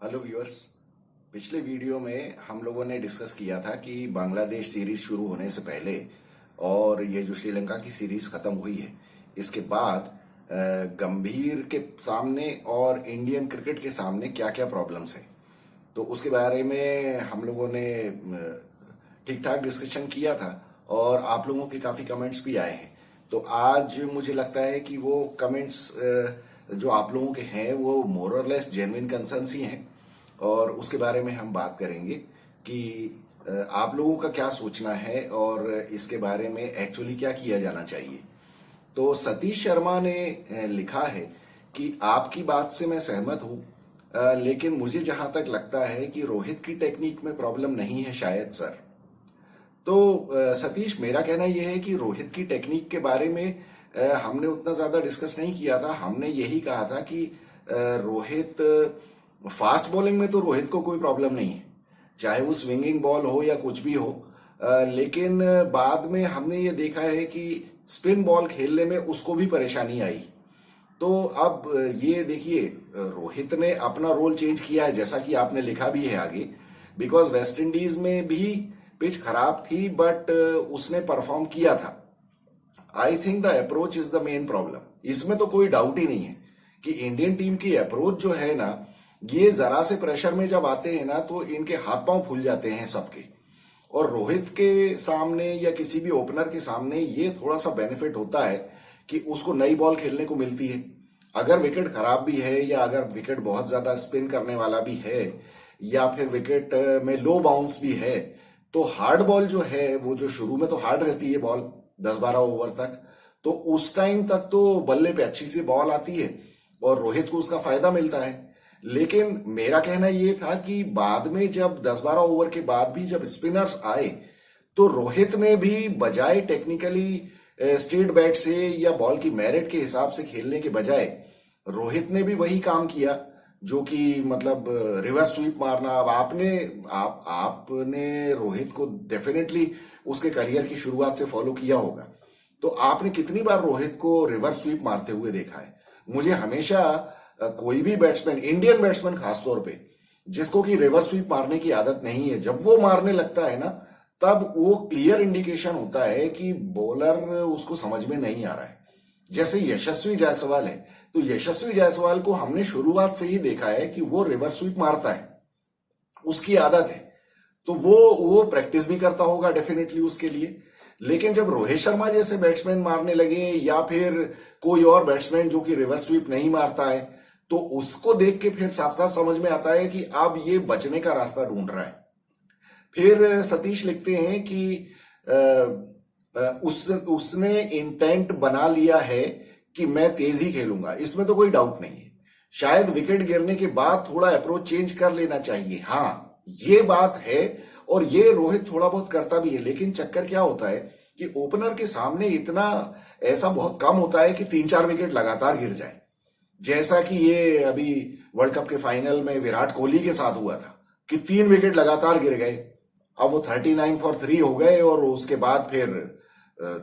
Hello viewers. पिछले video में हम लोगों ने डिस्कस किया था कि बांग्लादेश सीरीज शुरू होने से पहले और ये जो श्रीलंका की सीरीज खत्म हुई है इसके बाद गंभीर के सामने और इंडियन क्रिकेट के सामने क्या क्या प्रॉब्लम्स हैं, तो उसके बारे में हम लोगों ने ठीक ठाक डिस्कशन किया था और आप लोगों के काफी कमेंट्स भी आए हैं। तो आज मुझे लगता है कि वो कमेंट्स जो आप लोगों के हैं वो मोर और लेस जेन्युइन कंसर्न्स ही हैं और उसके बारे में हम बात करेंगे कि आप लोगों का क्या सोचना है और इसके बारे में एक्चुअली क्या किया जाना चाहिए। तो सतीश शर्मा ने लिखा है कि आपकी बात से मैं सहमत हूं, लेकिन मुझे जहां तक लगता है कि रोहित की टेक्निक में प्रॉब्लम नहीं है शायद सर। तो सतीश, मेरा कहना यह है कि रोहित की टेक्निक के बारे में हमने उतना ज्यादा डिस्कस नहीं किया था। हमने यही कहा था कि रोहित फास्ट बॉलिंग में तो रोहित को कोई प्रॉब्लम नहीं है, चाहे वो स्विंगिंग बॉल हो या कुछ भी हो, लेकिन बाद में हमने ये देखा है कि स्पिन बॉल खेलने में उसको भी परेशानी आई। तो अब ये देखिए, रोहित ने अपना रोल चेंज किया है जैसा कि आपने लिखा भी है आगे, बिकॉज वेस्ट इंडीज में भी पिच खराब थी बट उसने परफॉर्म किया था। I think the approach is the main problem. इसमें तो कोई डाउट ही नहीं है कि इंडियन टीम की अप्रोच जो है ना, ये जरा से प्रेशर में जब आते हैं ना तो इनके हाथ पांव फूल जाते हैं सबके। और रोहित के सामने या किसी भी ओपनर के सामने ये थोड़ा सा बेनिफिट होता है कि उसको नई बॉल खेलने को मिलती है। अगर विकेट खराब भी है या अगर विकेट बहुत ज्यादा स्पिन करने वाला भी है या फिर विकेट में लो बाउंस भी है, तो हार्ड बॉल जो है वो जो शुरू में तो हार्ड रहती है बॉल 10-12 ओवर तक, तो उस टाइम तक तो बल्ले पे अच्छी सी बॉल आती है और रोहित को उसका फायदा मिलता है। लेकिन मेरा कहना यह था कि बाद में जब 10-12 ओवर के बाद भी जब स्पिनर्स आए तो रोहित ने भी बजाय टेक्निकली स्ट्रेट बैट से या बॉल की मेरिट के हिसाब से खेलने के बजाय रोहित ने भी वही काम किया जो कि मतलब रिवर्स स्वीप मारना। अब आपने रोहित को डेफिनेटली उसके करियर की शुरुआत से फॉलो किया होगा, तो आपने कितनी बार रोहित को रिवर्स स्वीप मारते हुए देखा है? मुझे हमेशा कोई भी बैट्समैन, इंडियन बैट्समैन खासतौर पे, जिसको कि रिवर्स स्वीप मारने की आदत नहीं है, जब वो मारने लगता है ना तब वो क्लियर इंडिकेशन होता है कि बॉलर उसको समझ में नहीं आ रहा है। जैसे यशस्वी जायसवाल है, तो यशस्वी जायसवाल को हमने शुरुआत से ही देखा है कि वो रिवर्स स्वीप मारता है, उसकी आदत है, तो वो प्रैक्टिस भी करता होगा डेफिनेटली उसके लिए। लेकिन जब रोहित शर्मा जैसे बैट्समैन मारने लगे या फिर कोई और बैट्समैन जो कि रिवर्स स्वीप नहीं मारता है, तो उसको देख के फिर साफ साफ समझ में आता है कि अब ये बचने का रास्ता ढूंढ रहा है। फिर सतीश लिखते हैं कि उसने इंटेंट बना लिया है कि मैं तेज ही खेलूंगा। इसमें तो कोई डाउट नहीं है, शायद विकेट गिरने के बाद थोड़ा अप्रोच चेंज कर लेना चाहिए। हाँ, ये बात है और ये रोहित थोड़ा बहुत करता भी है। लेकिन चक्कर क्या होता है कि ओपनर के सामने इतना ऐसा बहुत कम होता है कि 3-4 विकेट लगातार गिर जाए, जैसा कि ये अभी वर्ल्ड कप के फाइनल में विराट कोहली के साथ हुआ था कि 3 विकेट लगातार गिर गए। अब वो 39 for 3 हो गए और उसके बाद फिर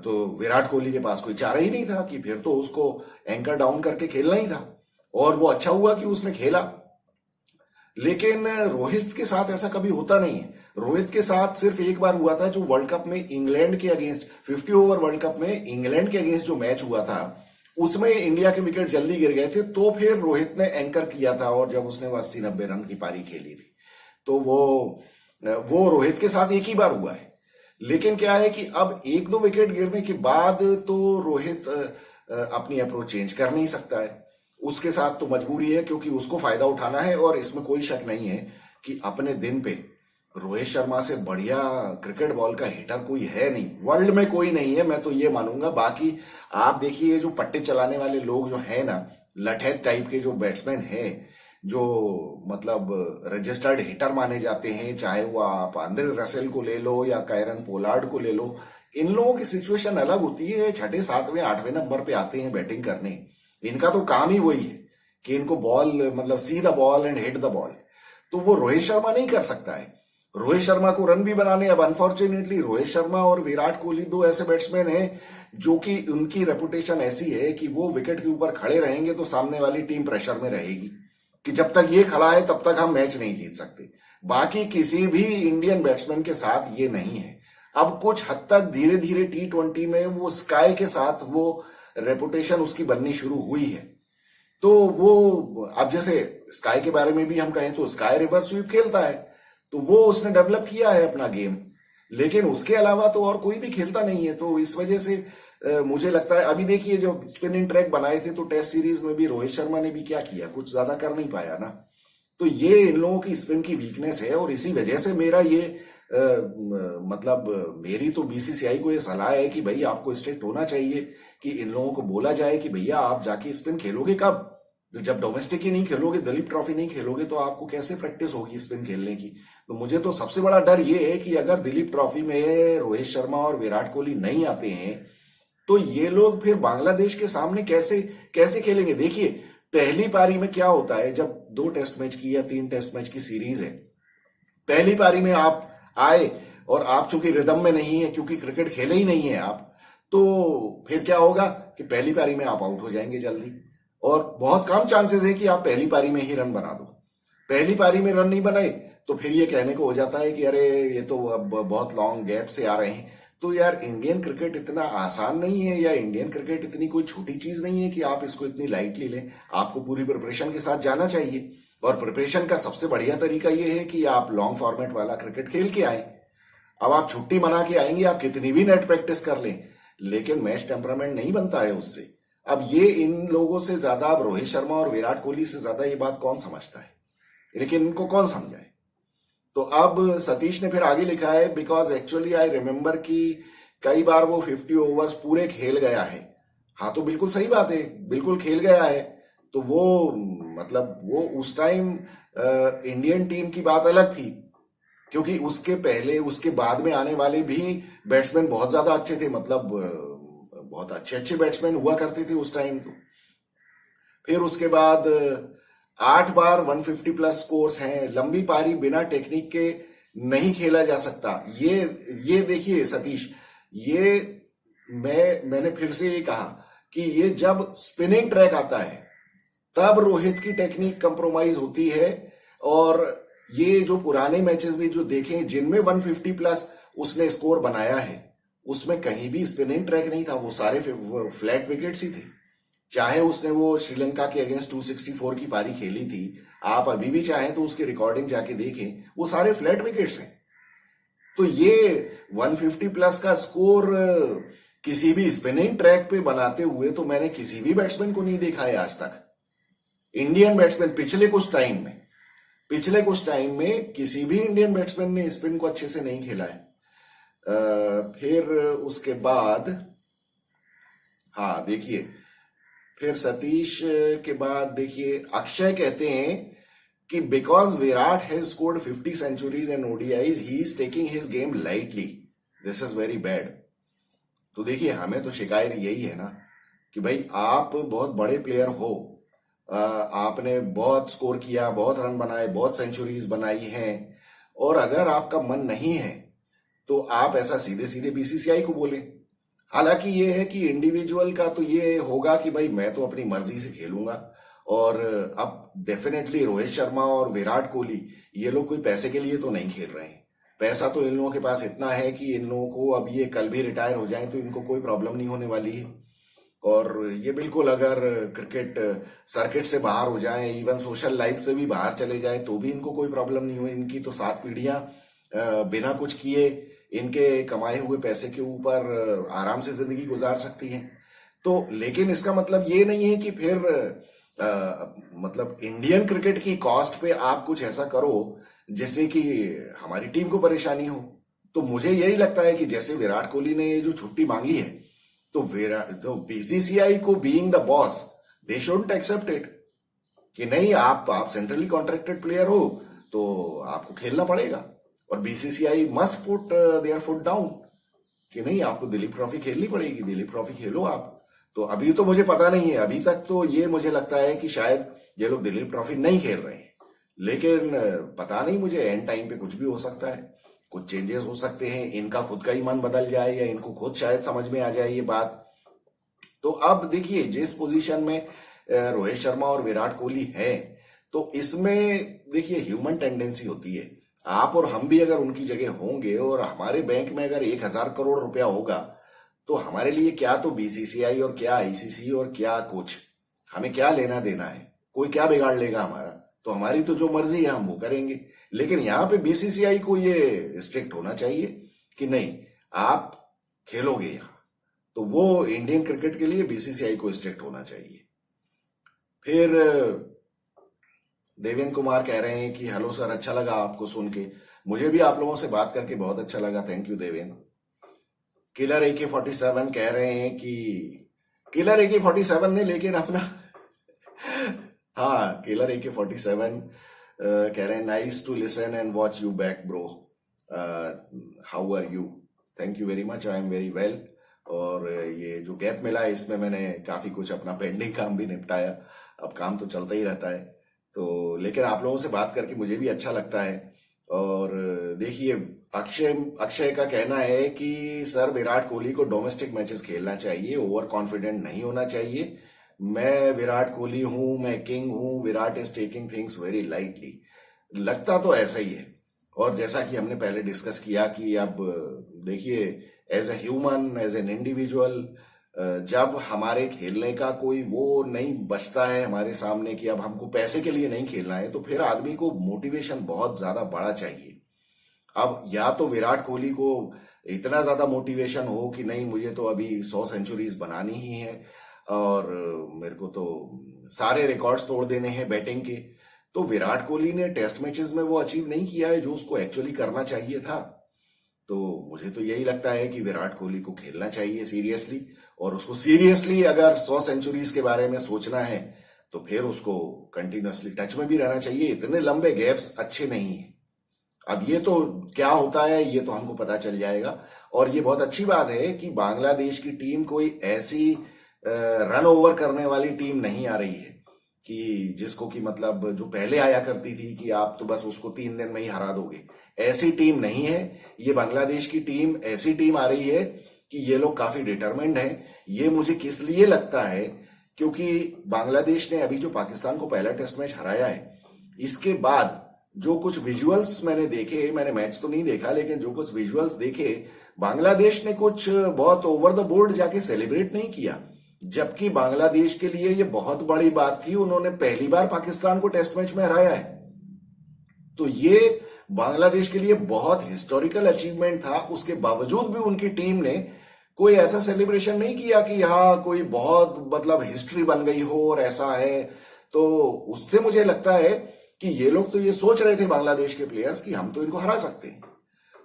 तो विराट कोहली के पास कोई चारा ही नहीं था कि फिर तो उसको एंकर डाउन करके खेलना ही था, और वो अच्छा हुआ कि उसने खेला। लेकिन रोहित के साथ ऐसा कभी होता नहीं है। रोहित के साथ सिर्फ एक बार हुआ था, जो वर्ल्ड कप में इंग्लैंड के अगेंस्ट 50 ओवर वर्ल्ड कप में इंग्लैंड के अगेंस्ट जो मैच हुआ था, उसमें इंडिया के विकेट जल्दी गिर गए थे, तो फिर रोहित ने एंकर किया था और जब उसने 80-90 रन की पारी खेली थी, तो वो रोहित के साथ एक ही बार हुआ है। लेकिन क्या है कि अब 1-2 विकेट गिरने के बाद तो रोहित अपनी अप्रोच चेंज कर नहीं सकता है। उसके साथ तो मजबूरी है क्योंकि उसको फायदा उठाना है, और इसमें कोई शक नहीं है कि अपने दिन पे रोहित शर्मा से बढ़िया क्रिकेट बॉल का हिटर कोई है नहीं, वर्ल्ड में कोई नहीं है, मैं तो ये मानूंगा। बाकी आप देखिए जो पट्टे चलाने वाले लोग जो है ना, लठैत टाइप के जो बैट्समैन हैं, जो मतलब रजिस्टर्ड हिटर माने जाते हैं, चाहे वो आप आंद्रे रसेल को ले लो या कायरन पोलार्ड को ले लो, इन लोगों की सिचुएशन अलग होती है। 6, 7, 8वें नंबर पे आते हैं बैटिंग करने। इनका तो काम ही वही है कि इनको बॉल मतलब see the ball and hit the ball, तो वो रोहित शर्मा नहीं कर सकता है। रोहित शर्मा को रन भी बनाने, अब अनफॉर्चुनेटली रोहित शर्मा और विराट कोहली 2 ऐसे बैट्समैन हैं जो कि उनकी रेपुटेशन ऐसी है कि वो विकेट के ऊपर खड़े रहेंगे तो सामने वाली टीम प्रेशर में रहेगी। कि जब तक ये खड़ा है तब तक हम मैच नहीं जीत सकते। बाकी किसी भी इंडियन बैट्समैन के साथ ये नहीं है। अब कुछ हद तक धीरे धीरे T20 में वो स्काई के साथ वो रेपुटेशन उसकी बननी शुरू हुई है। तो वो अब जैसे स्काई के बारे में भी हम कहें तो स्काई रिवर्स स्वीप खेलता है, तो वो उसने डेवलप किया है अपना गेम, लेकिन उसके अलावा तो और कोई भी खेलता नहीं है। तो इस वजह से मुझे लगता है अभी देखिए जब स्पिनिंग ट्रैक बनाए थे तो टेस्ट सीरीज में भी रोहित शर्मा ने भी क्या किया, कुछ ज्यादा कर नहीं पाया ना। तो ये इन लोगों की स्पिन की वीकनेस है और इसी वजह से मेरा ये मतलब मेरी तो बीसीसीआई को ये सलाह है कि भाई आपको स्ट्रिक्ट होना चाहिए कि इन लोगों को बोला जाए कि भैया आप जाके स्पिन खेलोगे कब, जब डोमेस्टिक ही नहीं खेलोगे, दिलीप ट्रॉफी नहीं खेलोगे तो आपको कैसे प्रैक्टिस होगी स्पिन खेलने की। तो मुझे तो सबसे बड़ा डर ये है कि अगर दिलीप ट्रॉफी में रोहित शर्मा और विराट कोहली नहीं आते हैं तो ये लोग फिर बांग्लादेश के सामने कैसे कैसे खेलेंगे। देखिए पहली पारी में क्या होता है, जब 2 टेस्ट मैच की या 3 टेस्ट मैच की सीरीज है, पहली पारी में आप आए और आप चूंकि रिदम में नहीं है, क्योंकि क्रिकेट खेले ही नहीं है आप, तो फिर क्या होगा कि पहली पारी में आप आउट हो जाएंगे जल्दी और बहुत कम चांसेस है कि आप पहली पारी में ही रन बना दो। पहली पारी में रन नहीं बनाए तो फिर ये कहने को हो जाता है कि अरे ये तो अब बहुत लॉन्ग गैप से आ रहे हैं। तो यार इंडियन क्रिकेट इतना आसान नहीं है, या इंडियन क्रिकेट इतनी कोई छोटी चीज नहीं है कि आप इसको इतनी लाइटली लें। आपको पूरी प्रिपरेशन के साथ जाना चाहिए और प्रिपरेशन का सबसे बढ़िया तरीका ये है कि आप लॉन्ग फॉर्मेट वाला क्रिकेट खेल के आए। अब आप छुट्टी मना के आएंगे, आप कितनी भी नेट प्रैक्टिस कर लें, लेकिन मैच टेम्परामेंट नहीं बनता है उससे। अब ये इन लोगों से ज्यादा, अब रोहित शर्मा और विराट कोहली से ज्यादा ये बात कौन समझता है, लेकिन इनको कौन समझाए। तो अब सतीश ने फिर आगे लिखा है, बिकॉज एक्चुअली आई रिमेम्बर कि कई बार वो 50 ओवर्स पूरे खेल गया है। हाँ तो बिल्कुल सही बात है, बिल्कुल खेल गया है। तो वो मतलब वो उस टाइम इंडियन टीम की बात अलग थी, क्योंकि उसके पहले उसके बाद में आने वाले भी बैट्समैन बहुत ज्यादा अच्छे थे, मतलब बहुत अच्छे अच्छे बैट्समैन हुआ करते थे उस टाइम। तो फिर उसके बाद 8 बार 150 प्लस स्कोर्स हैं। लंबी पारी बिना टेक्निक के नहीं खेला जा सकता। ये देखिए सतीश, ये मैंने फिर से ये कहा कि ये जब स्पिनिंग ट्रैक आता है तब रोहित की टेक्निक कंप्रोमाइज होती है। और ये जो पुराने मैचेस भी जो देखें जिनमें 150 प्लस उसने स्कोर बनाया है, उसमें कहीं भी स्पिनिंग ट्रैक नहीं था, वो सारे फ्लैट विकेट्स ही थे। चाहे उसने वो श्रीलंका के अगेंस्ट 264 की पारी खेली थी, आप अभी भी चाहें तो उसकी रिकॉर्डिंग जाके देखें, वो सारे फ्लैट विकेट्स हैं। तो ये 150 प्लस का स्कोर किसी भी स्पिनिंग ट्रैक पे बनाते हुए तो मैंने किसी भी बैट्समैन को नहीं देखा है आज तक। इंडियन बैट्समैन पिछले कुछ टाइम में किसी भी इंडियन बैट्समैन ने स्पिन को अच्छे से नहीं खेला है। फिर उसके बाद हाँ देखिए, फिर सतीश के बाद देखिए अक्षय कहते हैं कि because Virat has scored 50 centuries and ODIs he is taking his game lightly, this is very bad. तो देखिए हमें तो शिकायत यही है ना कि भाई आप बहुत बड़े प्लेयर हो, आपने बहुत स्कोर किया, बहुत रन बनाए, बहुत सेंचुरीज बनाई हैं, और अगर आपका मन नहीं है तो आप ऐसा सीधे सीधे बीसीसीआई को बोलें। हालांकि ये है कि इंडिविजुअल का तो ये होगा कि भाई मैं तो अपनी मर्जी से खेलूंगा, और अब डेफिनेटली रोहित शर्मा और विराट कोहली ये लोग कोई पैसे के लिए तो नहीं खेल रहे हैं। पैसा तो इन लोगों के पास इतना है कि इन लोगों को अब ये कल भी रिटायर हो जाएं तो इनको कोई प्रॉब्लम नहीं होने वाली है। और ये बिल्कुल अगर क्रिकेट सर्किट से बाहर हो जाए, इवन सोशल लाइफ से भी बाहर चले जाए, तो भी इनको कोई प्रॉब्लम नहीं हो। इनकी तो 7 पीढ़ियां बिना कुछ किए इनके कमाए हुए पैसे के ऊपर आराम से जिंदगी गुजार सकती हैं। तो लेकिन इसका मतलब ये नहीं है कि फिर मतलब इंडियन क्रिकेट की कॉस्ट पे आप कुछ ऐसा करो जिससे कि हमारी टीम को परेशानी हो। तो मुझे यही लगता है कि जैसे विराट कोहली ने ये जो छुट्टी मांगी है, तो बीसीसीआई को being the boss they shouldn't accept it कि नहीं आप सेंट्रली कॉन्ट्रैक्टेड प्लेयर हो तो आपको खेलना पड़ेगा। और BCCI must put there foot down कि नहीं आपको दिलीप ट्रॉफी खेलनी पड़ेगी, दिलीप ट्रॉफी खेलो आप। तो अभी तो मुझे पता नहीं है, अभी तक तो ये मुझे लगता है कि शायद ये लोग दिलीप ट्रॉफी नहीं खेल रहे हैं, लेकिन पता नहीं, मुझे एंड टाइम पे कुछ भी हो सकता है, कुछ चेंजेस हो सकते हैं, इनका खुद का ही मन बदल जाए या इनको खुद शायद समझ में आ जाए ये बात। तो अब देखिए जिस पोजीशन में रोहित शर्मा और विराट कोहली है, तो इसमें देखिए ह्यूमन टेंडेंसी होती है। आप और हम भी अगर उनकी जगह होंगे और हमारे बैंक में अगर 1,000 करोड़ रुपया होगा, तो हमारे लिए क्या तो बीसीसीआई और क्या आईसीसी और क्या कोच, हमें क्या लेना देना है? कोई क्या बिगाड़ लेगा हमारा? तो हमारी तो जो मर्जी है हम वो करेंगे। लेकिन यहाँ पे बीसीसीआई को ये स्ट्रिक्ट होना चाहिए कि नहीं, आप खेलोगे यहाँ, तो वो इंडियन क्रिकेट के लिए बीसीसीआई को स्ट्रिक्ट होना चाहिए। फिर देवेंद्र कुमार कह रहे हैं कि हेलो सर, अच्छा लगा आपको सुन के, मुझे भी आप लोगों से बात करके बहुत अच्छा लगा, thank you Devendra. Killer AK-47 कह रहे हैं कि किलर AK-47 ने लेकिन अपना हाँ, किलर AK-47 कह रहे हैं nice to listen and watch you back bro, how are you? Thank you very much, I am very well. और ये जो गैप मिला है इसमें मैंने काफी कुछ अपना पेंडिंग काम भी निपटाया। अब काम तो चलता ही रहता है, तो लेकिन आप लोगों से बात करके मुझे भी अच्छा लगता है। और देखिए, अक्षय का कहना है कि सर विराट कोहली को डोमेस्टिक मैचेस खेलना चाहिए, ओवर कॉन्फिडेंट नहीं होना चाहिए। मैं विराट कोहली हूं, मैं किंग हूं, Virat is taking things very lightly. लगता तो ऐसा ही है। और जैसा कि हमने पहले डिस्कस किया कि अब देखिए, as a human, as an individual, जब हमारे खेलने का कोई वो नहीं बचता है हमारे सामने कि अब हमको पैसे के लिए नहीं खेलना है, तो फिर आदमी को मोटिवेशन बहुत ज्यादा बड़ा चाहिए। अब या तो विराट कोहली को इतना ज्यादा मोटिवेशन हो कि नहीं, मुझे तो अभी 100 सेंचुरीज बनानी ही है और मेरे को तो सारे रिकॉर्ड्स तोड़ देने हैं बैटिंग के। तो विराट कोहली ने टेस्ट मैचेस में वो अचीव नहीं किया है जो उसको एक्चुअली करना चाहिए था। तो मुझे तो यही लगता है कि विराट कोहली को खेलना चाहिए सीरियसली, और उसको सीरियसली अगर 100 सेंचुरीज के बारे में सोचना है तो फिर उसको कंटिन्यूअसली टच में भी रहना चाहिए। इतने लंबे गैप्स अच्छे नहीं है। अब ये तो क्या होता है ये तो हमको पता चल जाएगा। और ये बहुत अच्छी बात है कि बांग्लादेश की टीम कोई ऐसी रन ओवर करने वाली टीम नहीं आ रही है कि जिसको कि मतलब जो पहले आया करती थी कि आप तो बस उसको 3 दिन में ही हरा दोगे। ऐसी टीम नहीं है ये। बांग्लादेश की टीम ऐसी टीम आ रही है कि ये लोग काफी डिटरमिन्ड हैं। ये मुझे किस लिए लगता है, क्योंकि बांग्लादेश ने अभी जो पाकिस्तान को पहला टेस्ट मैच हराया है, इसके बाद जो कुछ विजुअल्स मैंने देखे, मैंने मैच तो नहीं देखा लेकिन जो कुछ विजुअल्स देखे, बांग्लादेश ने कुछ बहुत ओवर द बोर्ड जाके सेलिब्रेट नहीं किया। जबकि बांग्लादेश के लिए ये बहुत बड़ी बात थी, उन्होंने पहली बार पाकिस्तान को टेस्ट मैच में हराया है। तो ये बांग्लादेश के लिए बहुत हिस्टोरिकल अचीवमेंट था। उसके बावजूद भी उनकी टीम ने कोई ऐसा सेलिब्रेशन नहीं किया कि हाँ कोई बहुत मतलब हिस्ट्री बन गई हो और ऐसा है। तो उससे मुझे लगता है कि ये लोग तो ये सोच रहे थे बांग्लादेश के प्लेयर्स कि हम तो इनको हरा सकते हैं।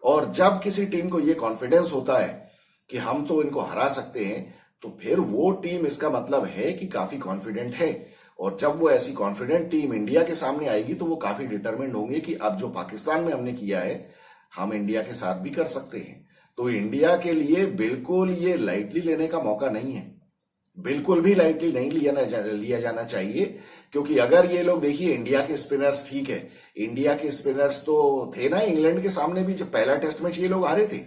और जब किसी टीम को ये कॉन्फिडेंस होता है कि हम तो इनको हरा सकते हैं, तो फिर वो टीम, इसका मतलब है कि काफी कॉन्फिडेंट है। और जब वो ऐसी कॉन्फिडेंट टीम इंडिया के सामने आएगी तो वो काफी डिटरमिन्ड होंगे कि अब जो पाकिस्तान में हमने किया है हम इंडिया के साथ भी कर सकते हैं। तो इंडिया के लिए बिल्कुल ये लाइटली लेने का मौका नहीं है, बिल्कुल भी लाइटली नहीं लिया जाना चाहिए। क्योंकि अगर ये लोग, देखिए इंडिया के स्पिनर्स, ठीक है इंडिया के स्पिनर्स तो थे ना इंग्लैंड के सामने भी, जब पहला टेस्ट मैच ये लोग हारे थे।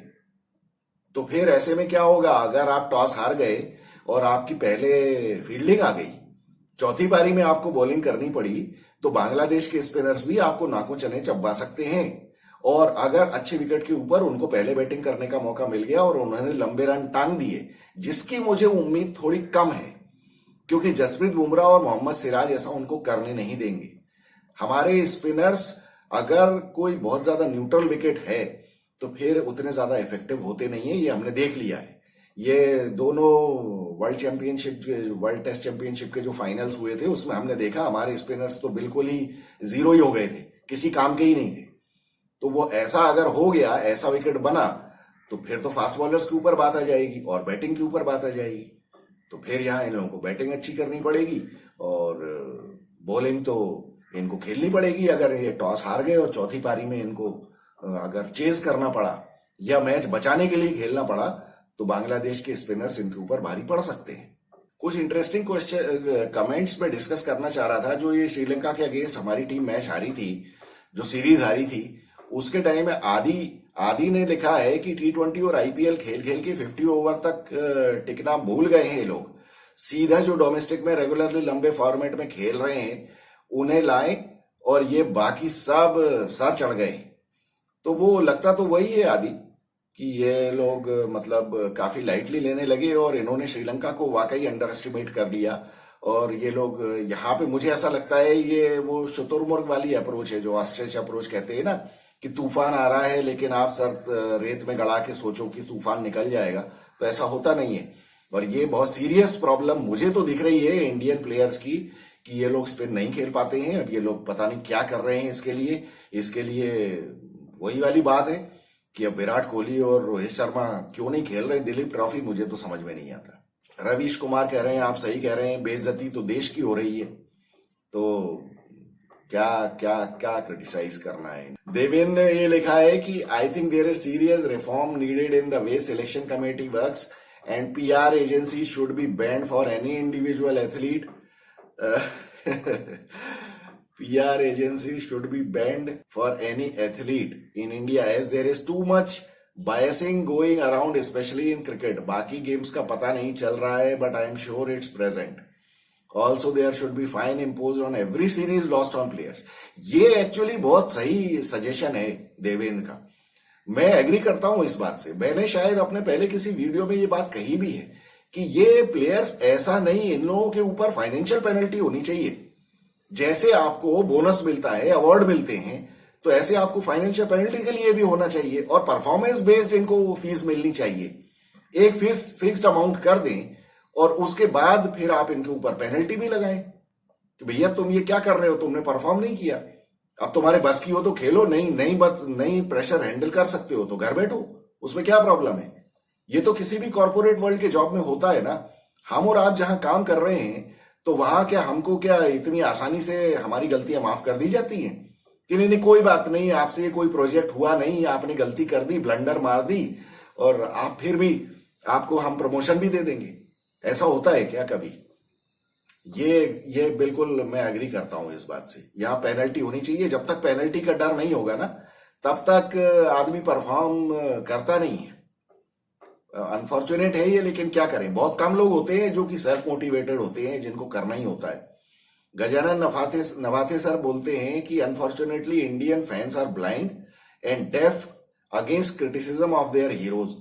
तो फिर ऐसे में क्या होगा, अगर आप टॉस हार गए और आपकी पहले फील्डिंग आ गई, चौथी पारी में आपको बॉलिंग करनी पड़ी, तो बांग्लादेश के स्पिनर्स भी आपको नाकों चने चबा सकते हैं। और अगर अच्छे विकेट के ऊपर उनको पहले बैटिंग करने का मौका मिल गया और उन्होंने लंबे रन टांग दिए, जिसकी मुझे उम्मीद थोड़ी कम है, क्योंकि जसप्रीत बुमराह और मोहम्मद सिराज ऐसा उनको करने नहीं देंगे। हमारे स्पिनर्स अगर कोई बहुत ज्यादा न्यूट्रल विकेट है तो फिर उतने ज्यादा इफेक्टिव होते नहीं है, ये हमने देख लिया है। ये दोनों वर्ल्ड टेस्ट चैंपियनशिप के जो फाइनल्स हुए थे उसमें हमने देखा हमारे स्पिनर्स तो बिल्कुल ही जीरो ही हो गए थे, किसी काम के ही नहीं थे। तो वो ऐसा अगर हो गया, ऐसा विकेट बना, तो फिर तो फास्ट बॉलर्स के ऊपर बात आ जाएगी और बैटिंग के ऊपर बात आ जाएगी। तो फिर यहाँ इन लोगों को बैटिंग अच्छी करनी पड़ेगी और बॉलिंग तो इनको खेलनी पड़ेगी। अगर ये टॉस हार गए और चौथी पारी में इनको अगर चेज करना पड़ा या मैच बचाने के लिए खेलना पड़ा, तो बांग्लादेश के स्पिनर्स इनके ऊपर भारी पड़ सकते हैं। कुछ इंटरेस्टिंग क्वेश्चन कमेंट्स में डिस्कस करना चाह रहा था। जो ये श्रीलंका के अगेंस्ट हमारी टीम मैच हारी थी, जो सीरीज हारी थी, उसके टाइम में आदि ने लिखा है कि T20 और IPL खेल खेल के 50 ओवर तक टिकना भूल गए हैं ये लोग। सीधा जो डोमेस्टिक में रेगुलरली लंबे फॉर्मेट में खेल रहे हैं उन्हें लाएं और ये बाकी सब सर चढ़ गए। तो वो लगता तो वही है आदि कि ये लोग मतलब काफी लाइटली लेने लगे और इन्होंने श्रीलंका को वाकई अंडर एस्टिमेट कर लिया। और ये लोग यहाँ पे मुझे ऐसा लगता है ये वो शुतुरमुर्ग वाली अप्रोच है जो ऑस्ट्रिच अप्रोच कहते हैं ना, कि तूफान आ रहा है लेकिन आप सर रेत में गड़ा के सोचो कि तूफान निकल जाएगा, तो ऐसा होता नहीं है। और ये बहुत सीरियस प्रॉब्लम मुझे तो दिख रही है इंडियन प्लेयर्स की कि ये लोग स्पिन नहीं खेल पाते हैं। अब ये लोग पता नहीं क्या कर रहे हैं इसके लिए वही वाली बात है कि अब विराट कोहली और रोहित शर्मा क्यों नहीं खेल रहे दिलीप ट्रॉफी, मुझे तो समझ में नहीं आता। रवीश कुमार कह रहे हैं आप सही कह रहे हैं, बेइज्जती तो देश की हो रही है, तो क्या क्या क्या क्रिटिसाइज करना है। देवेंद्र ने ये लिखा है कि I think there is serious reform needed in the way selection committee works and PR agency should be banned for any individual athlete. PR agency should be banned for any athlete in India as there is too much biasing going around, especially in cricket. बाकी games का पता नहीं चल रहा है, but I am sure it's present. Also, there should be fine imposed on every series lost on players. ये actually बहुत सही सजेशन है देवेंद्र का, मैं एग्री करता हूं इस बात से। मैंने शायद अपने पहले किसी वीडियो में ये बात कही भी है कि ये प्लेयर्स ऐसा नहीं, इन लोगों के ऊपर फाइनेंशियल पेनल्टी होनी चाहिए। जैसे आपको बोनस मिलता है, अवार्ड मिलते हैं, तो ऐसे आपको फाइनेंशियल पेनल्टी के लिए भी होना चाहिए और परफॉर्मेंस बेस्ड इनको फीस मिलनी चाहिए। एक फीस फिक्स्ड अमाउंट कर दें और उसके बाद फिर आप इनके ऊपर पेनल्टी भी लगाएं कि भैया तुम ये क्या कर रहे हो, तुमने परफॉर्म नहीं किया, अब तुम्हारे बस की हो तो खेलो, नहीं प्रेशर हैंडल कर सकते हो तो घर बैठो, उसमें क्या प्रॉब्लम है। ये तो किसी भी कॉर्पोरेट वर्ल्ड के जॉब में होता है ना। हम और आप जहां काम कर रहे हैं तो वहां क्या हमको क्या इतनी आसानी से हमारी गलतियां माफ कर दी जाती हैं कि नहीं कोई बात नहीं, आपसे ये कोई प्रोजेक्ट हुआ नहीं, आपने गलती कर दी, ब्लंडर मार दी और आप फिर भी आपको हम प्रमोशन भी दे देंगे। ऐसा होता है क्या कभी? ये बिल्कुल मैं एग्री करता हूं इस बात से। यहां पेनल्टी होनी चाहिए। जब तक पेनल्टी का डर नहीं होगा ना तब तक आदमी परफॉर्म करता नहीं है। अनफॉर्चुनेट है ये, लेकिन क्या करें, बहुत कम लोग होते हैं जो कि सेल्फ मोटिवेटेड होते हैं, जिनको करना ही होता है। गजानन नवाथे सर बोलते हैं कि unfortunately Indian fans are blind and deaf against criticism of their heroes.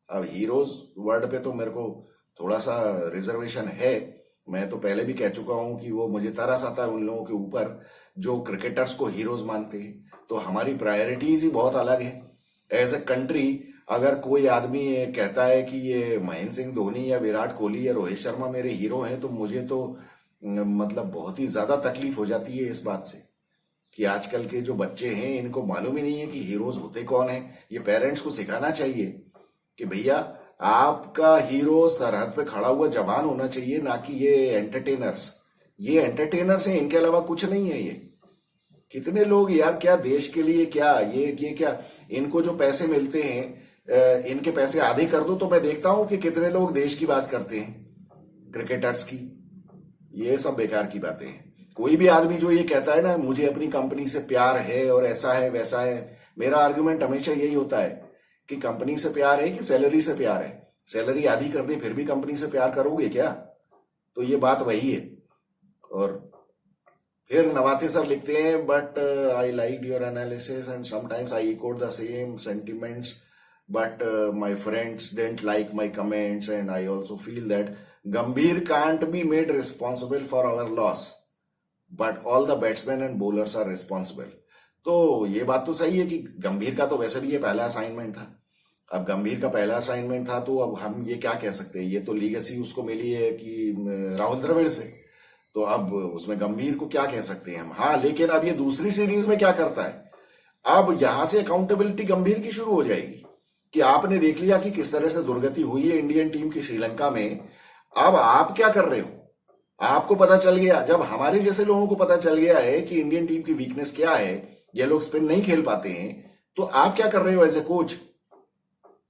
अब हीरोज वर्ड पे तो मेरे को थोड़ा सा रिजर्वेशन है। मैं तो पहले भी कह चुका हूं कि वो मुझे तरस आता है उन लोगों के ऊपर जो क्रिकेटर्स को हीरोज मानते हैं। तो हमारी प्रायोरिटीज ही बहुत अलग है। एज ए कंट्री अगर कोई आदमी कहता है कि ये महेंद्र सिंह धोनी या विराट कोहली या रोहित शर्मा मेरे हीरो हैं, तो मुझे तो मतलब बहुत ही ज्यादा तकलीफ हो जाती है इस बात से कि आजकल के जो बच्चे हैं इनको मालूम ही नहीं है कि हीरोज होते कौन हैं। ये पेरेंट्स को सिखाना चाहिए कि भैया आपका हीरो सरहद पे खड़ा हुआ जवान होना चाहिए, ना कि ये एंटरटेनर्स हैं, इनके अलावा कुछ नहीं है। ये कितने लोग यार क्या देश के लिए क्या ये क्या इनको जो पैसे मिलते हैं इनके पैसे आधे कर दो तो मैं देखता हूं कि कितने लोग देश की बात करते हैं, क्रिकेटर्स की। ये सब बेकार की बातें हैं। कोई भी आदमी जो ये कहता है ना मुझे अपनी कंपनी से प्यार है और ऐसा है वैसा है, मेरा आर्गुमेंट हमेशा यही होता है कि कंपनी से प्यार है कि सैलरी से प्यार है। सैलरी आधी कर दे फिर भी कंपनी से प्यार करोगे क्या? तो ये बात वही है। और फिर नवाते सर लिखते हैं but I like your analysis and sometimes I echoed the same sentiments but my friends didn't like my comments and I also feel that Gambhir can't be made responsible for our loss but all the batsmen and bowlers are responsible। तो ये बात तो सही है कि गंभीर का तो वैसे भी ये पहला असाइनमेंट था। अब गंभीर का पहला असाइनमेंट था तो अब हम ये क्या कह सकते हैं, ये तो लीगेसी उसको मिली है कि राहुल द्रविड़ से, तो अब उसमें गंभीर को क्या कह सकते हैं हम। हाँ, लेकिन अब ये दूसरी सीरीज में क्या करता है, अब यहां से अकाउंटेबिलिटी गंभीर की शुरू हो जाएगी कि आपने देख लिया कि किस तरह से दुर्गति हुई है इंडियन टीम की श्रीलंका में, अब आप क्या कर रहे हो? आपको पता चल गया, जब हमारे जैसे लोगों को पता चल गया है कि इंडियन टीम की वीकनेस क्या है, ये लोग स्पिन नहीं खेल पाते हैं, तो आप क्या कर रहे हो एज ए कोच?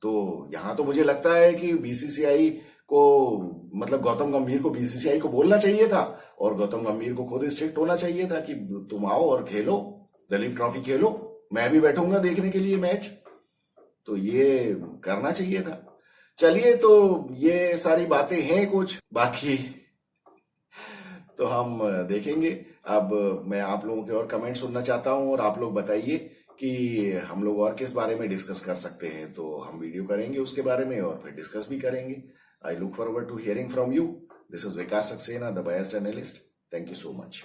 तो यहां तो मुझे लगता है कि बीसीसीआई को मतलब गौतम गंभीर को बीसीसीआई को बोलना चाहिए था और गौतम गंभीर को खुद स्ट्रिक्ट होना चाहिए था कि तुम आओ और खेलो, दलीप ट्रॉफी खेलो, मैं भी बैठूंगा देखने के लिए मैच। तो ये करना चाहिए था। चलिए, तो ये सारी बातें हैं कुछ, बाकी तो हम देखेंगे। अब मैं आप लोगों के और कमेंट सुनना चाहता हूं और आप लोग बताइए कि हम लोग और किस बारे में डिस्कस कर सकते हैं, तो हम वीडियो करेंगे उसके बारे में और फिर डिस्कस भी करेंगे। I look forward to hearing from you. This is Vikas Saxena, the biased analyst. Thank you so much.